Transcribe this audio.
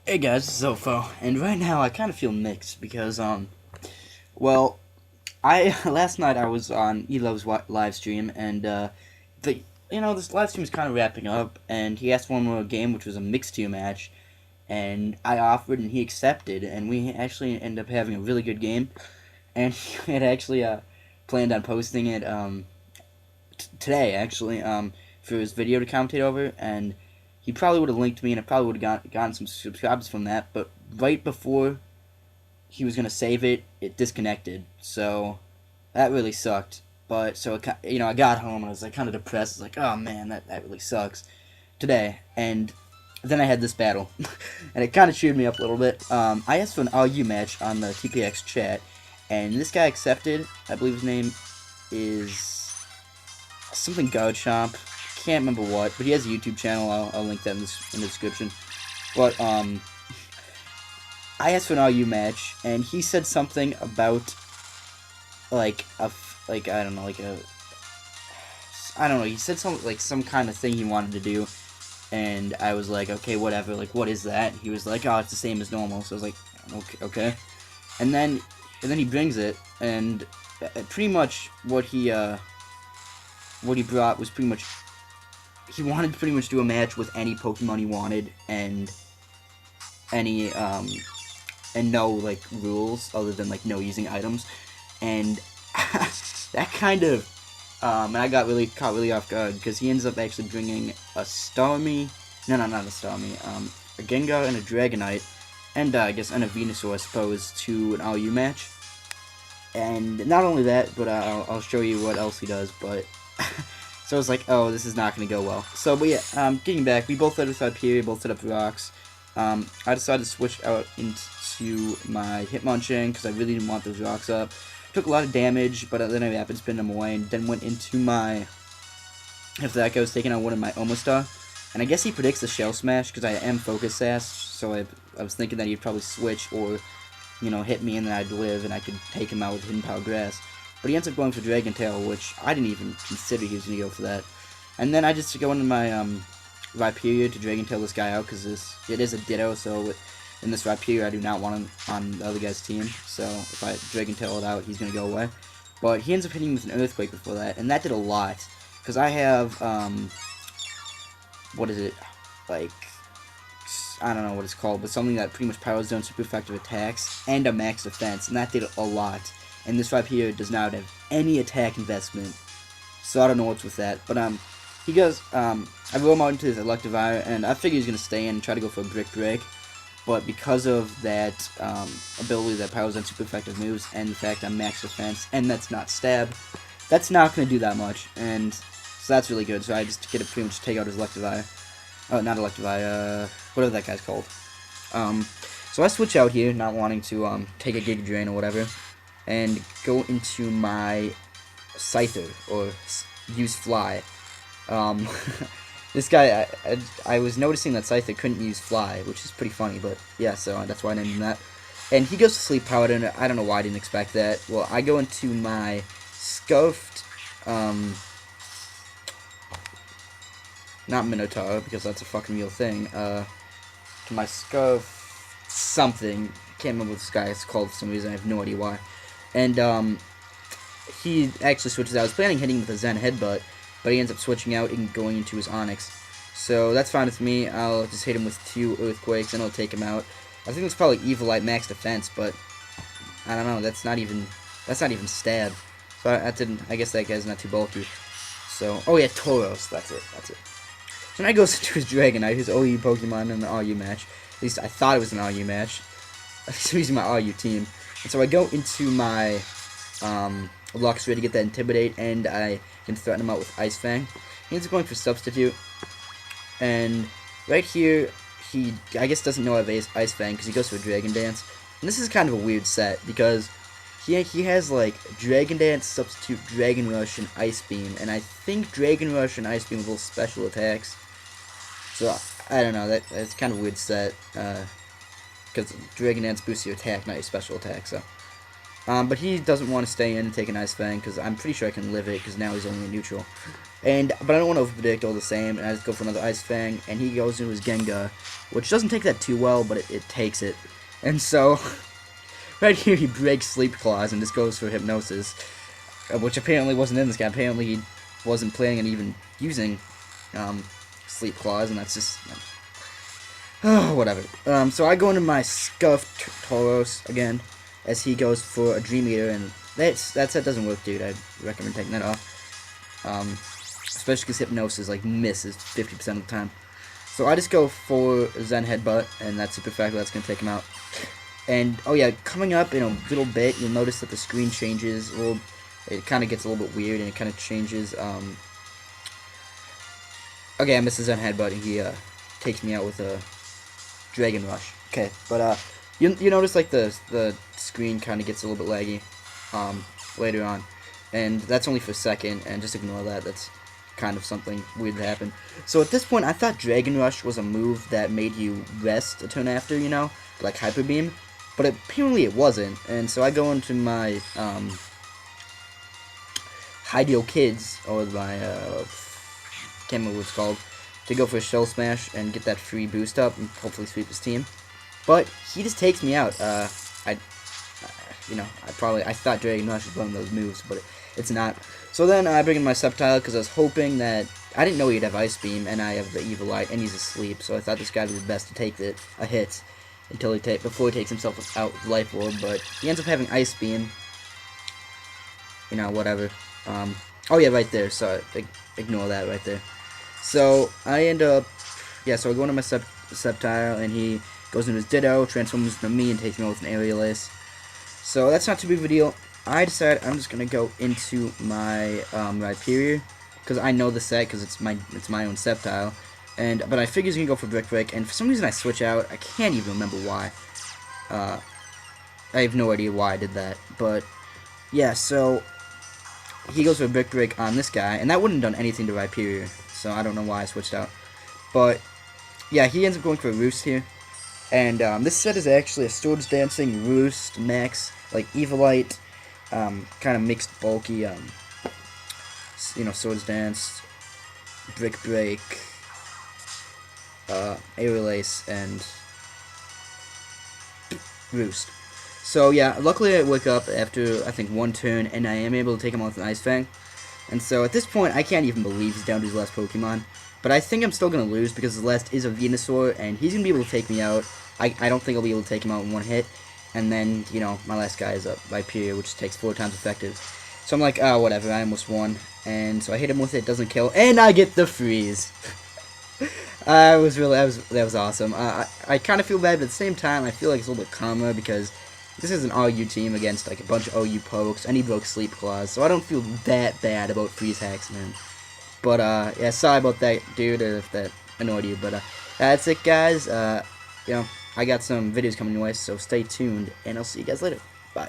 Hey guys, it's Zofo, and right now I kind of feel mixed because, well, I last night I was on Elo's live stream, and the this live stream is kind of wrapping up, and he asked for one more game, which was a mixed tier match, and I offered, and he accepted, and we actually ended up having a really good game, and he had actually planned on posting it today actually for his video to commentate over, and he probably would have linked me, and I probably would have gotten some subscribers from that. But right before he was gonna save it, it disconnected. So that really sucked. But so I got home and I was like kind of depressed. I was like, oh man, that really sucks today. And then I had this battle, and it kind of cheered me up a little bit. I asked for an RU match on the TPX chat, and this guy accepted. I believe his name is something Garchomp. Can't remember what, but he has a YouTube channel. I'll link that in the description. But I asked for an RU match, and he said something about like I don't know, like a I don't know. He said something like some kind of thing he wanted to do, and I was like, okay, whatever. Like, what is that? He was like, oh, it's the same as normal. So I was like, okay. And then he brings it, and pretty much what he brought was pretty much he wanted to pretty much do a match with any Pokemon he wanted, and any and no like rules other than like no using items, and that kind of and I got really caught really off guard because he ends up actually bringing a Starmie, no, not a Starmie, a Gengar and a Dragonite, and I guess and a Venusaur, I suppose, to an RU match. And not only that, but I'll show you what else he does. But so I was like, oh, this is not going to go well. So, but yeah, getting back, we both set up here, both set up rocks. I decided to switch out into my Hitmonchan because I really didn't want those rocks up. Took a lot of damage, but then I rapid spin them away, and then went into my. After that, I was taking on one of my Omastar, and I guess he predicts the Shell Smash because I am Focus Sash, so I was thinking that he'd probably switch or hit me and then I'd live and I could take him out with Hidden Power Grass. But he ends up going for Dragon Tail, which I didn't even consider he was going to go for that. And then I just go into my Rhyperior to Dragon Tail this guy out because it is a Ditto, so in this Rhyperior I do not want him on the other guy's team. So if I Dragon Tail it out, he's going to go away. But he ends up hitting me with an Earthquake before that, and that did a lot. Because I have, what is it, like, I don't know what it's called, but something that pretty much powers down super effective attacks and a max defense, and that did a lot. And this right here does not have any attack investment, so I don't know what's with that. But he goes, I roll him out into his Electivire, and I figure he's gonna stay in and try to go for a Brick Break. But because of that ability that powers down super effective moves, and the fact I'm max defense, and that's not stab, that's not gonna do that much, and so that's really good. So I just get to pretty much take out his Electivire. Oh, not Electivire, whatever that guy's called. So I switch out here, not wanting to take a Giga Drain or whatever, and go into my Scyther, or use Fly. This guy, I was noticing that Scyther couldn't use Fly, which is pretty funny, but yeah, so that's why I named him that. And he goes to Sleep Powder, and I don't know why I didn't expect that. Well, I go into my Scuffed, not Minotaur, because that's a fucking real thing, to my Scuff something, can't remember what this guy is called for some reason, I have no idea why. And, he actually switches out. I was planning hitting with a Zen Headbutt, but he ends up switching out and going into his Onyx. So that's fine with me. I'll just hit him with 2 Earthquakes, and I'll take him out. I think it's probably Evilite max defense, but I don't know, that's not even stab. So I guess that guy's not too bulky. So, oh yeah, Tauros, that's it. So now he goes into his Dragonite, his OU Pokemon in the RU match. At least I thought it was an RU match. At least I'm using my RU team. And so I go into my Luxray to get that Intimidate, and I can threaten him out with Ice Fang. He ends up going for Substitute. And right here, he, I guess, doesn't know I have Ice Fang because he goes for Dragon Dance. And this is kind of a weird set because he has like Dragon Dance, Substitute, Dragon Rush, and Ice Beam. And I think Dragon Rush and Ice Beam are both special attacks. So, I don't know, that's kind of a weird set, because Dragon Dance boosts your attack, not your special attack, so. But he doesn't want to stay in and take an Ice Fang, because I'm pretty sure I can live it, because now he's only a neutral. But I don't want to overpredict all the same, and I just go for another Ice Fang, and he goes into his Gengar, which doesn't take that too well, but it takes it. And so, right here he breaks Sleep Claws and just goes for Hypnosis, which apparently wasn't in this guy. Apparently he wasn't planning on even using Sleep Claws, and that's just... Oh, whatever. So I go into my Scuffed Tauros again, as he goes for a Dream Eater, and that set doesn't work, dude. I recommend taking that off. Especially because Hypnosis, like, misses 50% of the time. So I just go for Zen Headbutt, and that's super effective. That's going to take him out. And, oh yeah, coming up in a little bit, you'll notice that the screen changes a little. It kind of gets a little bit weird, and it kind of changes. Okay, I missed the Zen Headbutt, and he takes me out with a Dragon Rush. Okay, but you notice like the screen kind of gets a little bit laggy later on, and that's only for a second, and just ignore that. That's kind of something weird that happened. So at this point, I thought Dragon Rush was a move that made you rest a turn after, you know, like Hyper Beam, but apparently it wasn't. And so I go into my Hideo Kids, or my can't remember what it's called, to go for a Shell Smash and get that free boost up and hopefully sweep his team. But he just takes me out. You know, I thought Dragon Rush was one of those moves, but it's not. So then I bring in my Sceptile because I was hoping that I didn't know he'd have Ice Beam, and I have the Evil Eye, and he's asleep. So I thought this guy would be the best to take a hit until before he takes himself out with Life Orb. But he ends up having Ice Beam. You know, whatever. Oh yeah, right there. So ignore that right there. So I end up, yeah. So I go into my Sceptile, and he goes into his Ditto, transforms into me, and takes me out with an Aerial Ace. So that's not too big of a deal. I decided I'm just gonna go into my Rhyperior, because I know the set, because it's my own Sceptile, but I figured he's gonna go for Brick Break, and for some reason I switch out. I can't even remember why. I have no idea why I did that, but yeah. So he goes for a Brick Break on this guy, and that wouldn't have done anything to Rhyperior, so I don't know why I switched out. But yeah, he ends up going for a Roost here. And this set is actually a Swords Dancing, Roost, Max, like Evilite, kind of mixed bulky, you know, Swords Dance, Brick Break, Aerial Ace, and Roost. So yeah, luckily I wake up after, I think, one turn, and I am able to take him off with an Ice Fang. And so at this point, I can't even believe he's down to his last Pokemon. But I think I'm still going to lose because his last is a Venusaur, and he's going to be able to take me out. I don't think I'll be able to take him out in one hit. And then, you know, my last guy is a Rhyperior, which takes 4 times effective. So I'm like, whatever, I almost won. And so I hit him with it, doesn't kill, and I get the freeze. That was awesome. I kind of feel bad, but at the same time, I feel like it's a little bit calmer because this is an RU team against like a bunch of OU pokes, and he broke Sleep Claws, so I don't feel that bad about freeze hacks, man. But yeah, sorry about that, dude, if that annoyed you. But that's it, guys. You know, I got some videos coming your way, so stay tuned, and I'll see you guys later. Bye.